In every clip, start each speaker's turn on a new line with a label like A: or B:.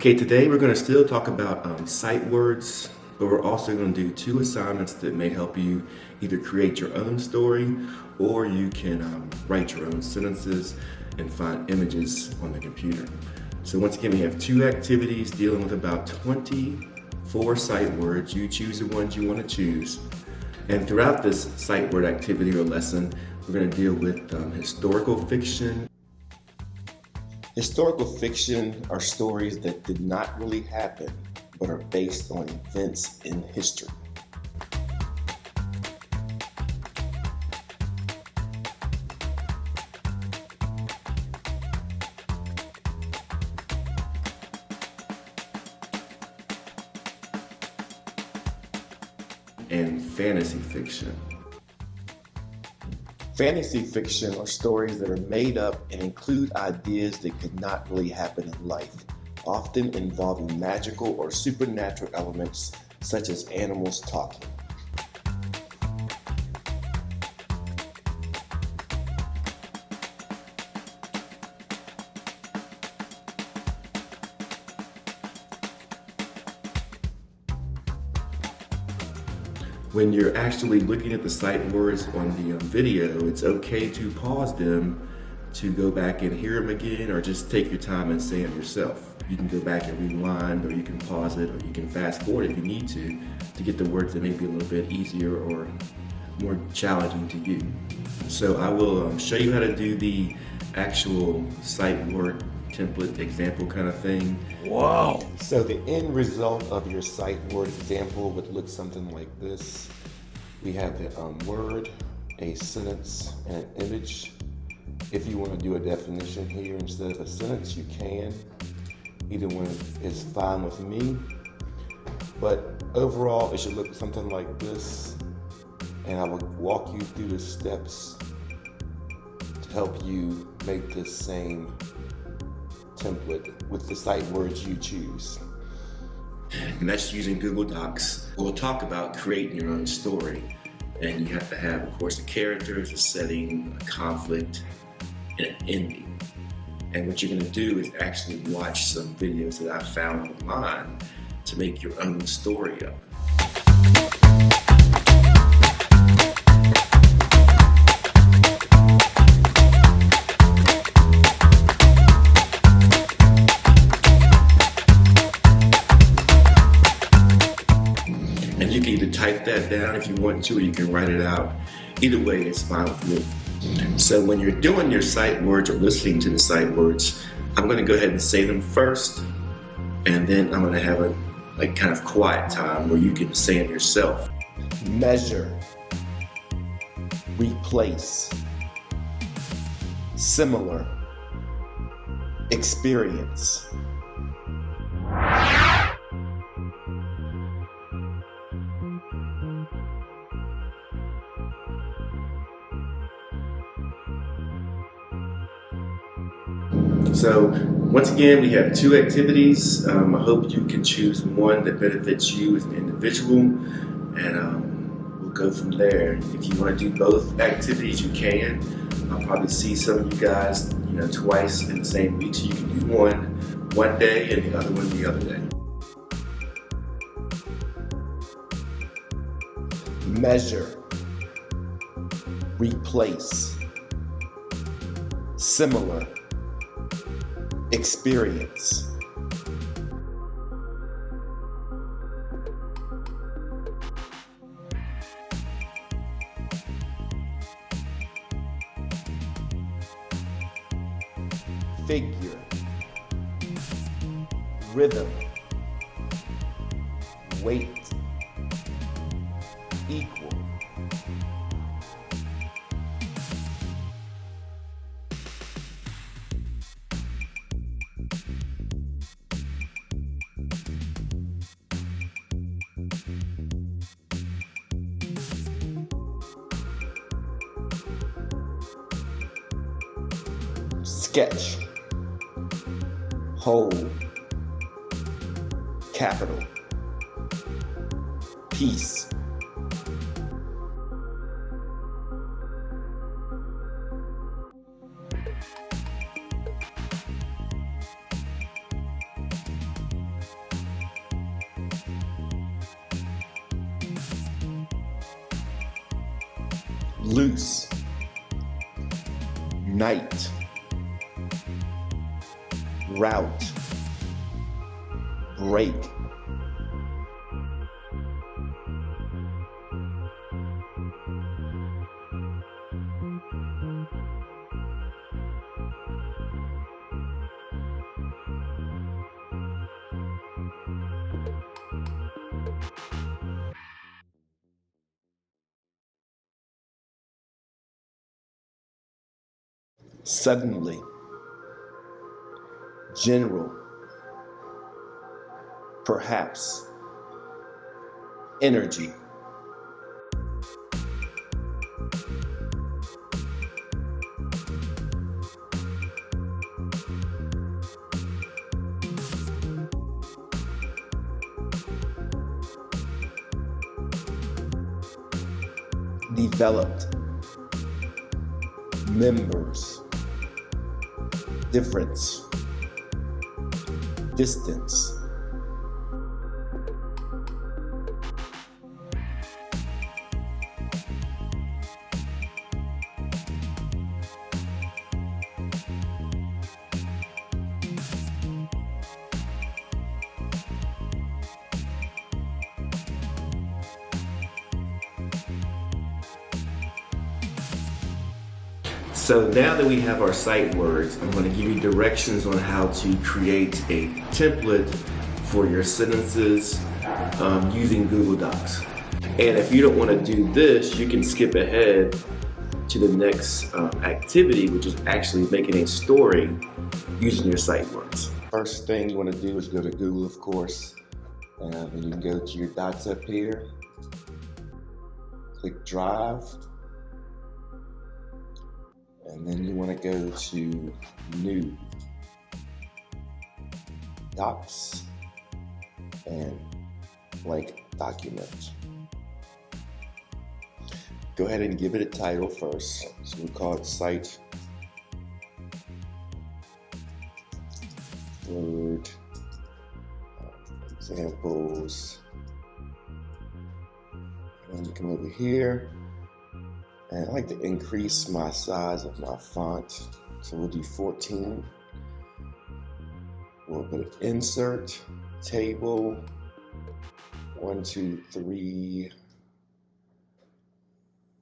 A: Okay, today we're going to still talk about sight words, but we're also going to do two assignments that may help you either create your own story or you can write your own sentences and find images on the computer. So once again, we have two activities dealing with about 24 sight words. You choose the ones you want to choose. And throughout this sight word activity or lesson, we're going to deal with historical fiction. Historical fiction are stories that did not really happen, but are based on events in history. And fantasy fiction. Fantasy fiction are stories that are made up and include ideas that could not really happen in life, often involving magical or supernatural elements such as animals talking. When you're actually looking at the sight words on the video, it's okay to pause them to go back and hear them again, or just take your time and say them yourself. You can go back and rewind, or you can pause it, or you can fast forward if you need to get the words that may be a little bit easier or more challenging to you. So I will show you how to do the actual sight word template example kind of thing.
B: Wow.
A: So the end result of your sight word example would look something like this. We have the word, a sentence, and an image. If you want to do a definition here instead of a sentence, you can. Either one is fine with me. But overall, it should look something like this. And I will walk you through the steps to help you make this same template with the sight words you choose. And that's using Google Docs. We'll talk about creating your own story. And you have to have, of course, the characters, a setting, a conflict, and an ending. And what you're going to do is actually watch some videos that I found online to make your own story up. And you can either type that down if you want to, or you can write it out. Either way, it's fine with me. So when you're doing your sight words or listening to the sight words, I'm going to go ahead and say them first, and then I'm going to have a kind of quiet time where you can say them yourself. Measure, replace, similar, experience. So once again, we have two activities. I hope you can choose one that benefits you as an individual, and we'll go from there. If you want to do both activities, you can. I'll probably see some of you guys, twice in the same week, so you can do one day and the other one the other day. Measure, replace, similar, experience. Figure, rhythm, weight, equal. Sketch, whole, capital, piece. loose, night, route, break. Suddenly, general, perhaps, energy. Developed, members, difference, distance. So now that we have our sight words, I'm going to give you directions on how to create a template for your sentences using Google Docs. And if you don't want to do this, you can skip ahead to the next activity, which is actually making a story using your sight words. First thing you want to do is go to Google, of course, and you can go to your dots up here, click Drive. And then you want to go to New, Docs, and Blank Document. Go ahead and give it a title first. So we'll call it Sight Word Examples. And you come over here. And I like to increase my size of my font. So we'll do 14. We'll put insert, table, 1, 2, 3,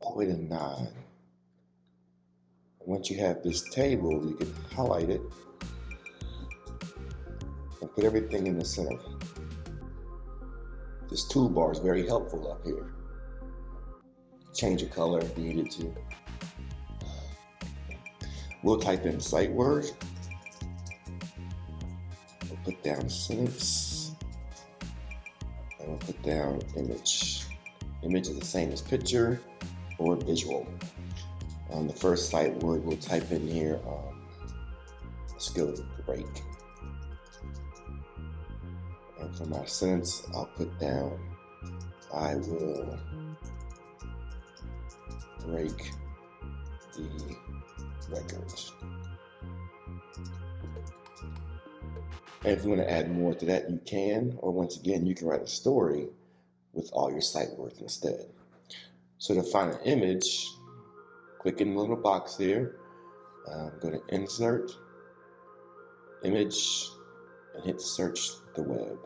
A: all the way to 9. Once you have this table, you can highlight it and put everything in the center. This toolbar is very helpful up here. Change the color if you needed to. We'll type in sight word. We'll put down sentence. And we'll put down image. Image is the same as picture or visual. On the first sight word, we'll type in here, let's go with break. And for my sentence, I'll put down, I will break the record. And if you want to add more to that, you can, or once again, you can write a story with all your sight words instead. So to find an image, click in the little box here, go to Insert, Image, and hit Search the Web.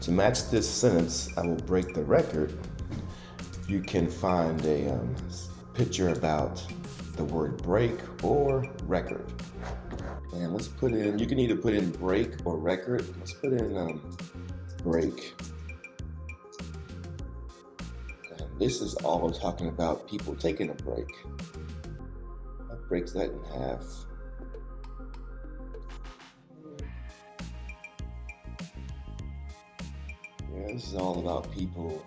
A: To match this sentence, I will break the record. You can find a picture about the word break or record. And let's put in, you can either put in break or record. Let's put in break. And this is all talking about people taking a break. That breaks that in half. Yeah, this is all about people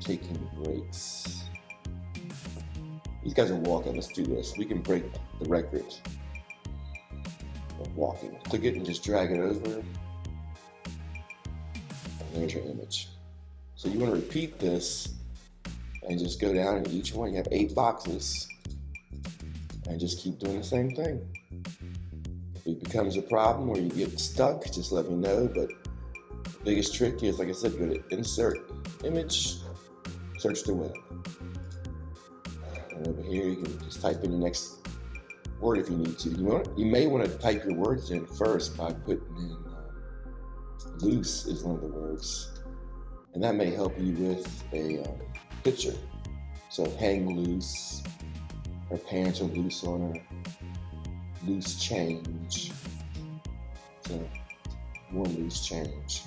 A: taking breaks. These guys are walking. Let's do this. We can break the record of walking. Click it and just drag it over. And there's your image. So you want to repeat this and just go down in each one. You have 8 boxes and just keep doing the same thing. If it becomes a problem or you get stuck, just let me know. But the biggest trick is, like I said, go to Insert Image, search the web. And over here, you can just type in the next word if you need to. You may want to type your words in first by putting in loose is one of the words. And that may help you with a picture. So hang loose, her pants are loose on her, loose change. So more loose change.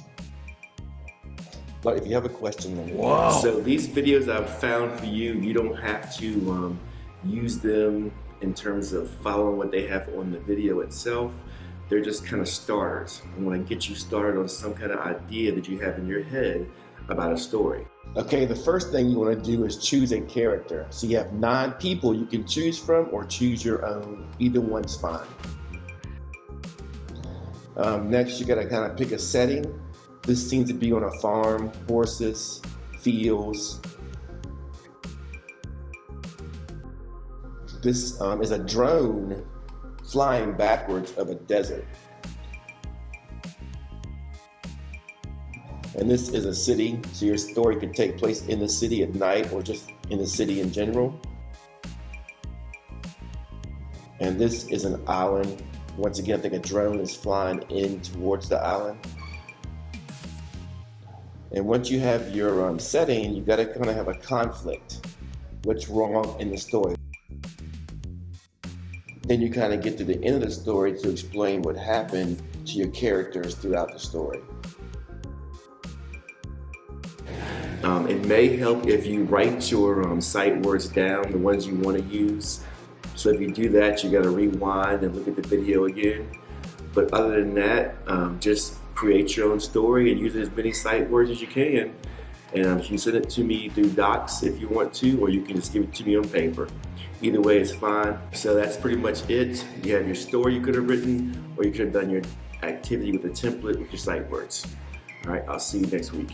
A: But if you have a question, then
B: wow.
A: So these videos I've found for you, you don't have to use them in terms of following what they have on the video itself. They're just kind of starters. I want to get you started on some kind of idea that you have in your head about a story. Okay, the first thing you want to do is choose a character. So you have 9 people you can choose from or choose your own. Either one's fine. Next, you got to kind of pick a setting. This seems to be on a farm, horses, fields. This is a drone flying backwards of a desert. And this is a city, so your story could take place in the city at night or just in the city in general. And this is an island. Once again, I think a drone is flying in towards the island. And once you have your setting, you gotta kind of have a conflict. What's wrong in the story? Then you kind of get to the end of the story to explain what happened to your characters throughout the story. It may help if you write your sight words down, the ones you want to use. So if you do that, you got to rewind and look at the video again. But other than that, just create your own story and use as many sight words as you can. And you can send it to me through docs if you want to, or you can just give it to me on paper. Either way is fine. So that's pretty much it. You have your story you could have written, or you could have done your activity with a template with your sight words. All right, I'll see you next week.